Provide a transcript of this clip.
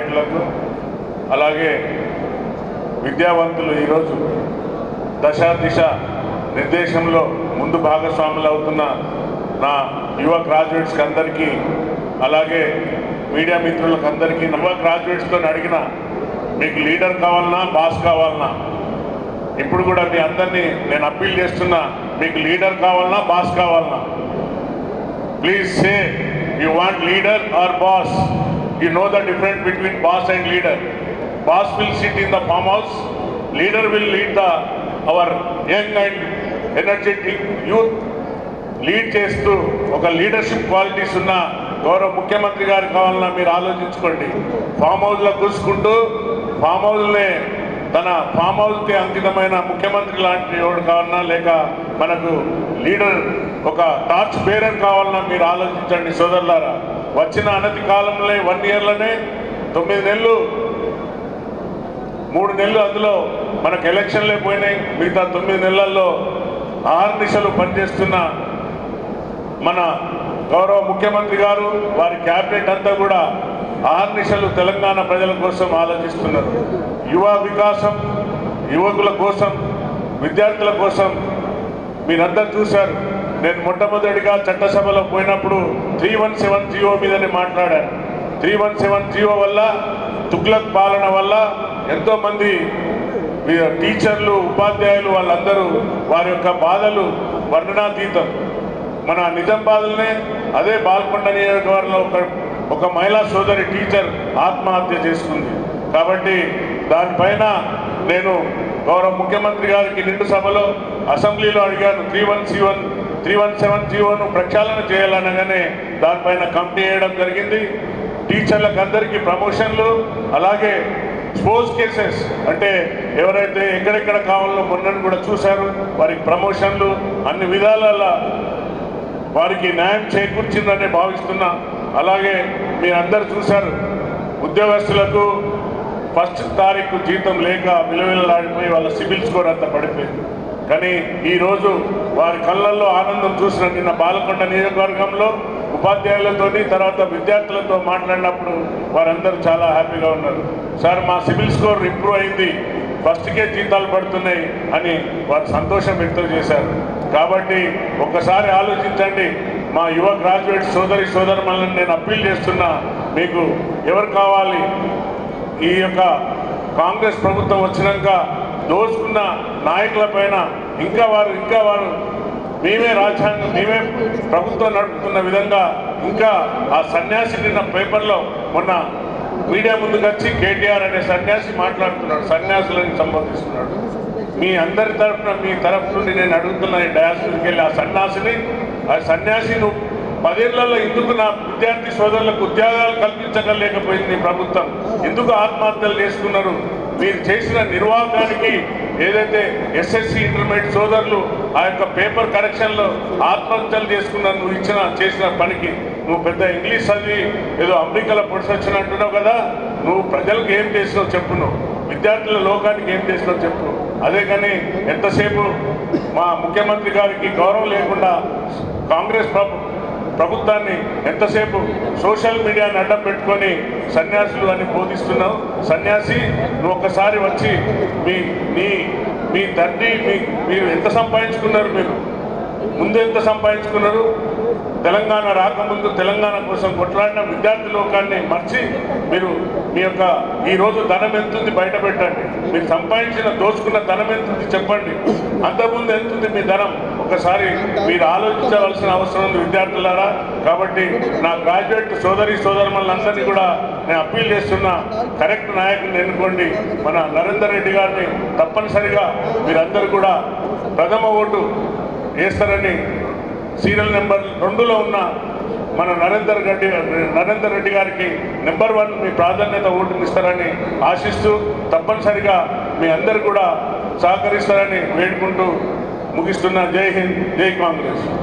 నాయకులకు అలాగే విద్యావంతులు ఈరోజు దశ దిశ నిర్దేశంలో ముందు భాగస్వాములు అవుతున్న నా యువ గ్రాడ్యుయేట్స్కి అందరికీ అలాగే మీడియా మిత్రులకు అందరికీ యువ గ్రాడ్యుయేట్స్తో అడిగిన మీకు లీడర్ కావాలన్నా బాస్ కావాలన్నా ఇప్పుడు కూడా మీ అందరినీ నేను అప్పీల్ చేస్తున్నా మీకు లీడర్ కావాలన్నా బాస్ కావాలన్నా please say you want leader or boss you know the difference between boss and leader boss will SIT in the farm house leader will lead the hour young and energetic youth lead చేస్తూ ఒక leadership qualities ఉన్న గౌరవ ముఖ్యమంత్రి గారు కావాలన్నా మీరు ఆలోచించుకోండి form హౌస్లో కూసుకుంటూ ఫామ్ హౌస్నే తన ఫామ్ హౌస్కి అంకితమైన ముఖ్యమంత్రి లాంటి ఎవడు కావాలన్నా లేక మనకు లీడర్ ఒక టార్చ్ బేరర్ కావాలన్నా మీరు ఆలోచించండి సోదరులారా వచ్చిన అనతి కాలంలో 1 ఇయర్లోనే 9 నెలలు 3 నెలలు అందులో మనకు ఎలక్షన్లే పోయినాయి మిగతా 9 నెలల్లో 6 నిశలు పనిచేస్తున్న మన గౌరవ ముఖ్యమంత్రి గారు వారి క్యాబినెట్ అంతా కూడా 6 నిశలు తెలంగాణ ప్రజల కోసం ఆలోచిస్తున్నారు యువ వికాసం యువకుల కోసం విద్యార్థుల కోసం మీరందరూ చూశారు నేను మొట్టమొదటిగా చట్టసభలో పోయినప్పుడు 317 జీవో మీదనే మాట్లాడాను 317 జీవో వల్ల తుగ్లక్ పాలన వల్ల ఎంతోమంది టీచర్లు ఉపాధ్యాయులు వాళ్ళందరూ వారి యొక్క బాధలు వర్ణనాతీతం మన నిజామాబాద్లోనే అదే బాల్కొండ నియోజకవర్గంలో ఒక మహిళా సోదరి టీచర్ ఆత్మహత్య చేసుకుంది కాబట్టి దానిపైన నేను గౌరవ ముఖ్యమంత్రి గారికి నిండు సభలో అసెంబ్లీలో అడిగాను 317 జీవోను ప్రక్షాళన చేయాలనగానే దానిపైన కమిటీ వేయడం జరిగింది టీచర్లకు అందరికీ ప్రమోషన్లు అలాగే స్పోర్ట్స్ కేసెస్ అంటే ఎవరైతే ఎక్కడెక్కడ కావాలో మొన్నను కూడా చూశారు వారికి ప్రమోషన్లు అన్ని విధాల వారికి న్యాయం చేకూర్చిందని భావిస్తున్నా అలాగే మీరందరూ చూశారు ఉద్యోగస్తులకు 1వ తారీఖు జీతం లేక విలువలాడిపోయి వాళ్ళ సిబిల్ స్కోర్ అంతా పడిపోయింది కానీ ఈరోజు వారి కళ్ళల్లో ఆనందం చూసిన నిన్న బాలకొండ నియోజకవర్గంలో ఉపాధ్యాయులతోని తర్వాత విద్యార్థులతో మాట్లాడినప్పుడు వారందరూ చాలా హ్యాపీగా ఉన్నారు సార్ మా సిబిల్ స్కోర్ ఇంప్రూవ్ అయింది ఫస్ట్కే జీతాలు పడుతున్నాయి అని వారు సంతోషం వ్యక్తం చేశారు కాబట్టి ఒక్కసారి ఆలోచించండి మా యువ గ్రాడ్యుయేట్ సోదరులను నేను అప్పీల్ చేస్తున్నా మీకు ఎవరు కావాలి ఈ యొక్క కాంగ్రెస్ ప్రభుత్వం వచ్చినాక దోచుకున్న నాయకుల పైన ఇంకా వారు మేమే రాజ్యాంగం మేమే ప్రభుత్వం నడుపుతున్న విధంగా ఇంకా ఆ సన్యాసి నిన్న పేపర్లో మొన్న మీడియా ముందుకు వచ్చి కేటీఆర్ అనే సన్యాసి మాట్లాడుతున్నాడు సన్యాసులని సంబోధిస్తున్నాడు మీ అందరి తరఫున మీ తరఫు నుండి నేను అడుగుతున్న ఈ డయాస్కి వెళ్ళి ఆ సన్యాసి నువ్వు 10 ఏళ్లలో ఎందుకు నా విద్యార్థి సోదరులకు ఉద్యోగాలు కల్పించగలేకపోయింది ప్రభుత్వం ఎందుకు ఆత్మహత్యలు చేసుకున్నారు మీరు చేసిన నిర్వాహకానికి ఏదైతే ఎస్ఎస్సి ఇంటర్మీడియట్ సోదరులు ఆ యొక్క పేపర్ కరెక్షన్లో ఆత్మహత్యలు చేసుకున్నారు నువ్వు చేసిన పనికి నువ్వు పెద్ద ఇంగ్లీష్ చదివి ఏదో అమెరికాలో పొడిసొచ్చిన అంటున్నావు కదా నువ్వు ప్రజలకు ఏం చేసినావు చెప్పు నువ్వు విద్యార్థుల లోకానికి ఏం చేసినావు చెప్పు అదే కానీ ఎంతసేపు మా ముఖ్యమంత్రి గారికి గౌరవం లేకుండా కాంగ్రెస్ ప్రభుత్వాన్ని ఎంతసేపు సోషల్ మీడియాని అడ్డం పెట్టుకొని సన్యాసులు అని బోధిస్తున్నావు సన్యాసి నువ్వు ఒక్కసారి వచ్చి మీ తండ్రి మీరు ఎంత సంపాదించుకున్నారు మీరు ముందు ఎంత సంపాదించుకున్నారు తెలంగాణ రాకముందు తెలంగాణ కోసం కొట్లాడిన విద్యార్థి లోకాన్ని మర్చి మీరు మీ యొక్క ఈరోజు ధనం ఎంతుంది బయట పెట్టండి మీరు సంపాదించిన దోచుకున్న ధనం ఎంతుంది చెప్పండి అంతకుముందు ఎంతుంది మీ ధనం ఒకసారి మీరు ఆలోచించవలసిన అవసరం ఉంది విద్యార్థులారా కాబట్టి నా గ్రాడ్యుయేట్ సోదరులందరినీ కూడా నేను అప్పీల్ చేస్తున్నా కరెక్ట్ నాయకుడిని ఎన్నుకోండి మన నరేందర్ రెడ్డి గారిని తప్పనిసరిగా మీరందరూ కూడా ప్రథమ ఓటు వేస్తారని సీరియల్ నెంబర్ 2లో ఉన్న మన నరేందర్ రెడ్డి గారికి నెంబర్ 1 మీ ప్రాధాన్యత ఓటుని ఇస్తారని ఆశిస్తూ తప్పనిసరిగా మీ అందరూ కూడా సహకరిస్తారని వేడుకుంటూ ముగిస్తున్న జై హింద్ జై కాంగ్రెస్